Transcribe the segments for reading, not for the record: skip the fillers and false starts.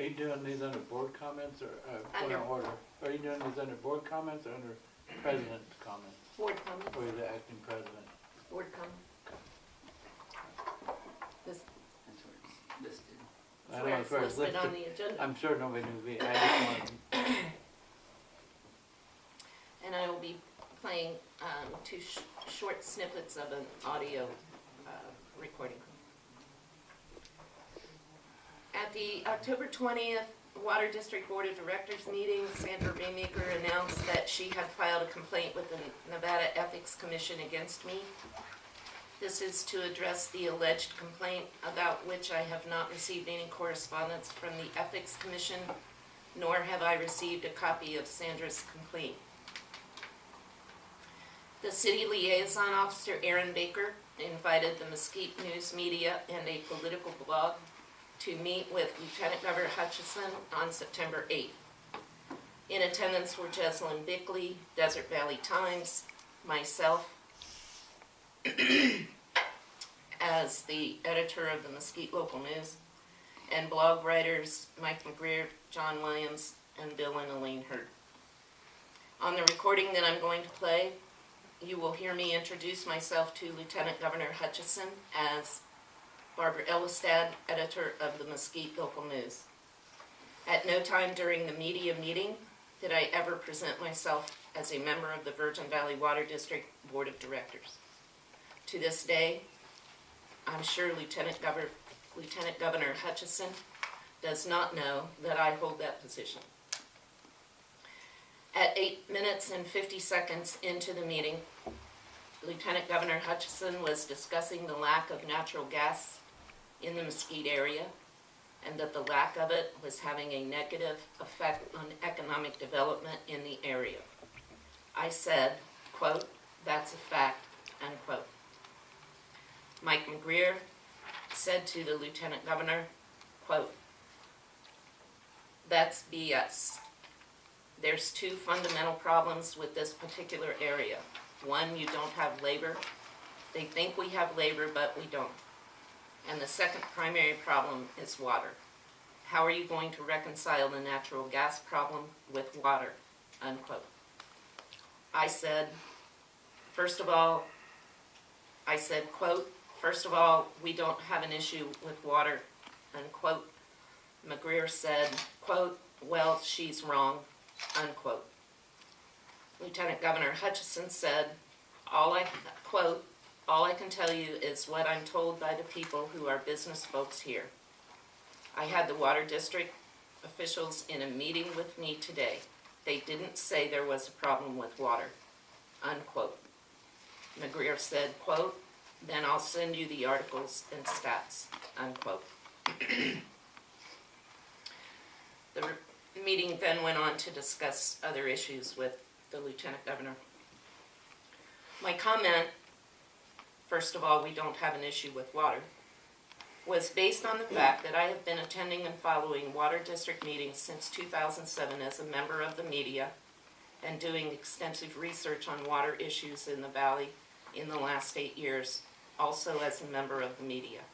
you doing these under board comments or, point Under- of order? Are you doing these under board comments or under president's comments? Board comments, Or is it acting president? board comments. This, That's where it's listed. I that's know where it's where it's listed on the agenda. I'm sure nobody knew, I just wanted, And I will be playing two short snippets of an audio recording. At the October 20th Water District Board of Directors meeting, Sandra Raymaker announced that she had filed a complaint with the Nevada Ethics Commission against me. This is to address the alleged complaint, about which I have not received any correspondence from the Ethics Commission, nor have I received a copy of Sandra's complaint. The city liaison officer, Aaron Baker, invited the Mesquite News Media and a political blog to meet with Lieutenant Governor Hutchison on September 8th. In attendance were Jessalyn Bickley, Desert Valley Times, myself, as the editor of the Mesquite Local News, and blog writers Mike McGreer, John Williams, and Bill and Elaine Hurd. On the recording that I'm going to play, you will hear me introduce myself to Lieutenant Governor Hutchison as Barbara Ellistad, editor of the Mesquite Local News. At no time during the media meeting did I ever present myself as a member of the Virgin Valley Water District Board of Directors. To this day, I'm sure Lieutenant Governor Hutchison does not know that I hold that position. At 8 minutes and 50 seconds into the meeting, Lieutenant Governor Hutchison was discussing the lack of natural gas in the Mesquite area, and that the lack of it was having a negative effect on economic development in the area. I said, quote, "That's a fact," unquote. Mike McGreer said to the Lieutenant Governor, quote, "That's BS. There's two fundamental problems with this particular area. One, you don't have labor. They think we have labor, but we don't. And the second primary problem is water. How are you going to reconcile the natural gas problem with water?" Unquote. I said, quote, "First of all, we don't have an issue with water," unquote. McGreer said, quote, "Well, she's wrong," unquote. Lieutenant Governor Hutchison said, all I can tell you is what I'm told by the people who are business folks here. I had the Water District officials in a meeting with me today. They didn't say there was a problem with water," unquote. McGreer said, quote, "Then I'll send you the articles and stats," unquote. The meeting then went on to discuss other issues with the Lieutenant Governor. My comment, "First of all, we don't have an issue with water," was based on the fact that I have been attending and following Water District meetings since 2007 as a member of the media and doing extensive research on water issues in the Valley in the last 8 years, also as a member of the media.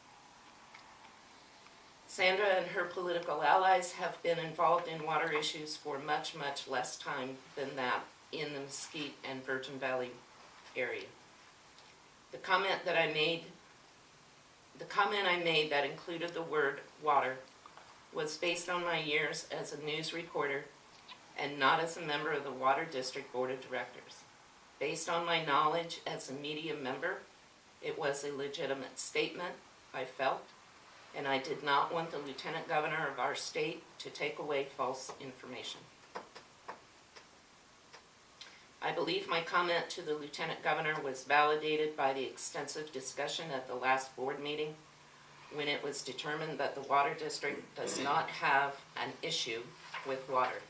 Sandra and her political allies have been involved in water issues for much, much less time than that in the Mesquite and Virgin Valley area. The comment I made that included the word water was based on my years as a news reporter and not as a member of the Water District Board of Directors. Based on my knowledge as a media member, it was a legitimate statement, I felt, and I did not want the Lieutenant Governor of our state to take away false information. I believe my comment to the Lieutenant Governor was validated by the extensive discussion at the last board meeting when it was determined that the Water District does not have an issue with water.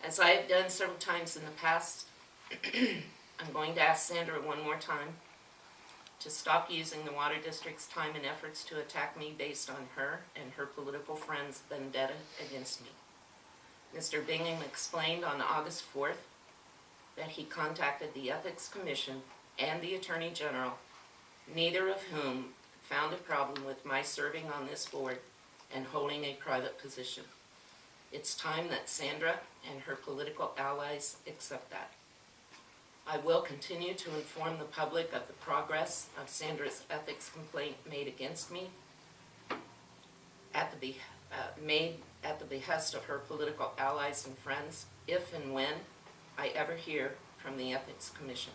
As I have done several times in the past, I'm going to ask Sandra one more time to stop using the Water District's time and efforts to attack me based on her and her political friends' vendetta against me. Mr. Bingham explained on August 4th that he contacted the Ethics Commission and the Attorney General, neither of whom found a problem with my serving on this board and holding a private position. It's time that Sandra and her political allies accept that. I will continue to inform the public of the progress of Sandra's ethics complaint made against me, made at the behest of her political allies and friends, if and when I ever hear from the Ethics Commission.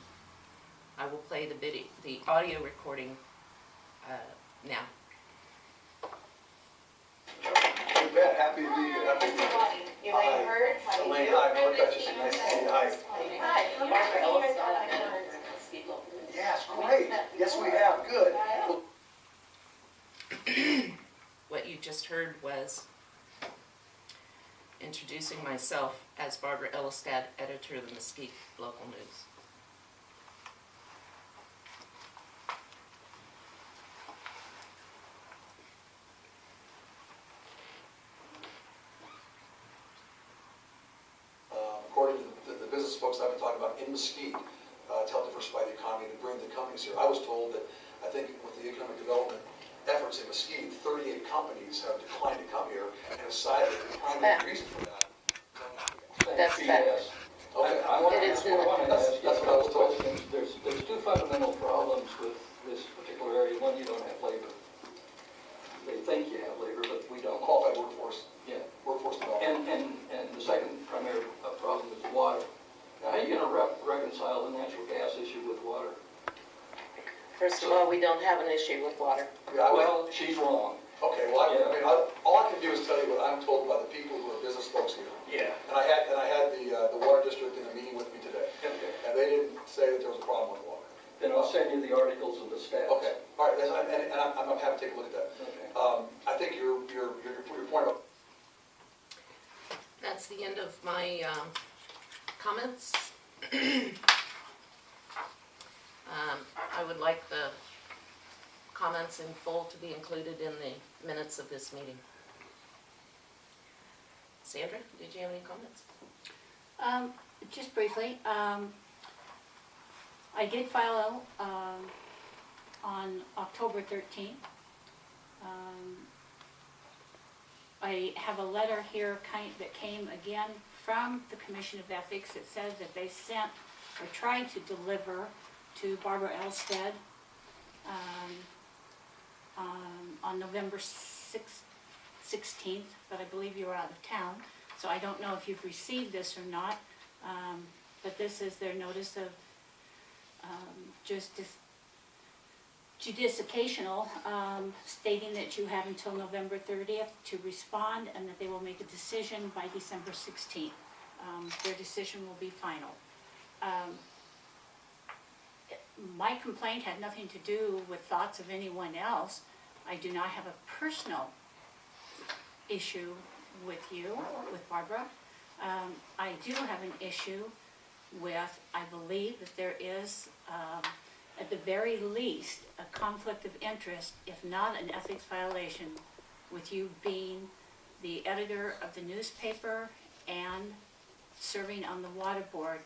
I will play the audio recording now. You bet. Happy to be here. Happy to be here. You may have heard. Elaine, hi. Brooke Hutchison. Nice to see you. Hi. Hi. Barbara Ellis. Yes, great. Yes, we have. Good. What you just heard was introducing myself as Barbara Elistad, editor of the Mesquite Local News. According to the business folks I've been talking about in Mesquite, to help diversify the economy, to bring the companies here. I was told that, I think with the economic development efforts in Mesquite, 38 companies have declined to come here and decided the primary reason for that. That's fact. Okay. I want to It is ask one. That's what I was told. There's two fundamental problems with this particular area. One, you don't have labor. They think you have labor, but we don't. Qualified workforce, Yeah. workforce development. And the second primary problem is water. Now, how are you going to reconcile the natural gas issue with water? First of all, we don't have an issue with water. Yeah, Well, she's wrong. okay, well, I mean, all I can do is tell you what I'm told by the people who are business folks here. Yeah. And I had the water district in a meeting with me today, Okay. and they didn't say that there was a problem with water. Then I'll send you the articles of the stats. Okay, all right, and I'm happy to take a look at that. Okay. I think your point about, That's the end of my comments. I would like the comments in full to be included in the minutes of this meeting. Sandra, did you have any comments? Just briefly, I did file on October 13th. I have a letter here that came again from the Commission of Ethics that says that they sent or tried to deliver to Barbara Elstad on November 16th, but I believe you were out of town, so I don't know if you've received this or not, but this is their notice of judicational, stating that you have until November 30th to respond and that they will make a decision by December 16th. Their decision will be final. My complaint had nothing to do with thoughts of anyone else. I do not have a personal issue with you, with Barbara. I do have an issue with, I believe that there is, at the very least, a conflict of interest, if not an ethics violation, with you being the editor of the newspaper and serving on the water board.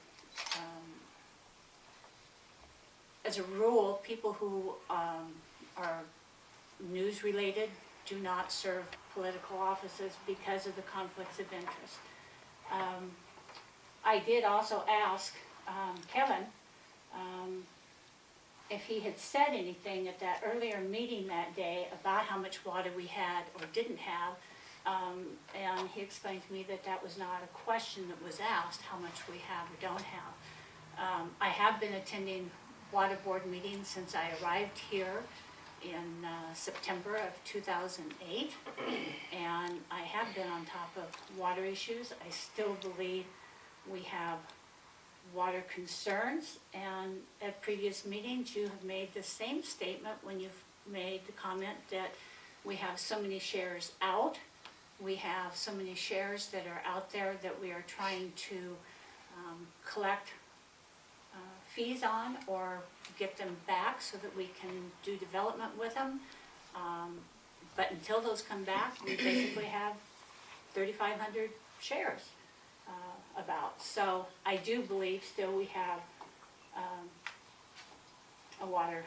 As a rule, people who are news-related do not serve political offices because of the conflicts of interest. I did also ask Kevin if he had said anything at that earlier meeting that day about how much water we had or didn't have, and he explained to me that that was not a question that was asked, how much we have or don't have. I have been attending water board meetings since I arrived here in September of 2008, and I have been on top of water issues. I still believe we have water concerns, and at previous meetings you have made the same statement when you've made the comment that we have so many shares out. We have so many shares that are out there that we are trying to collect fees on or get them back so that we can do development with them. But until those come back, we basically have 3,500 shares about. So I do believe still we have a water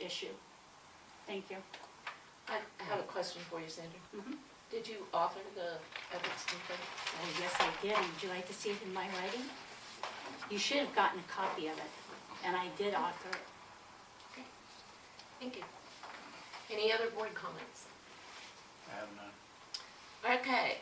issue. Thank you. I have a question for you, Sandra. Mhm. Did you author the ethics complaint? Oh, yes, I did. And would you like to see it in my writing? You should have gotten a copy of it, and I did author it. Thank you. Any other board comments? I have none. Okay,